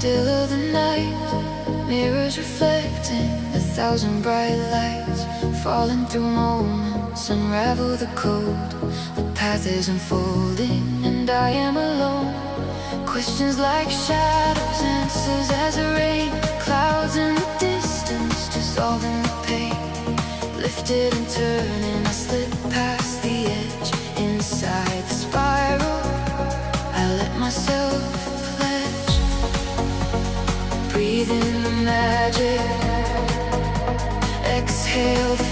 still of the night, mirrors reflecting 1,000 bright lights, falling through moments, unravel the code. The path is unfolding and I am alone. Questions like shadows, answers as a rain. Clouds in the distance, dissolving the pain. Lifted and turning, I slip past the edge. Inside the spiral, I let myself pledge. Breathe in the magic, exhale the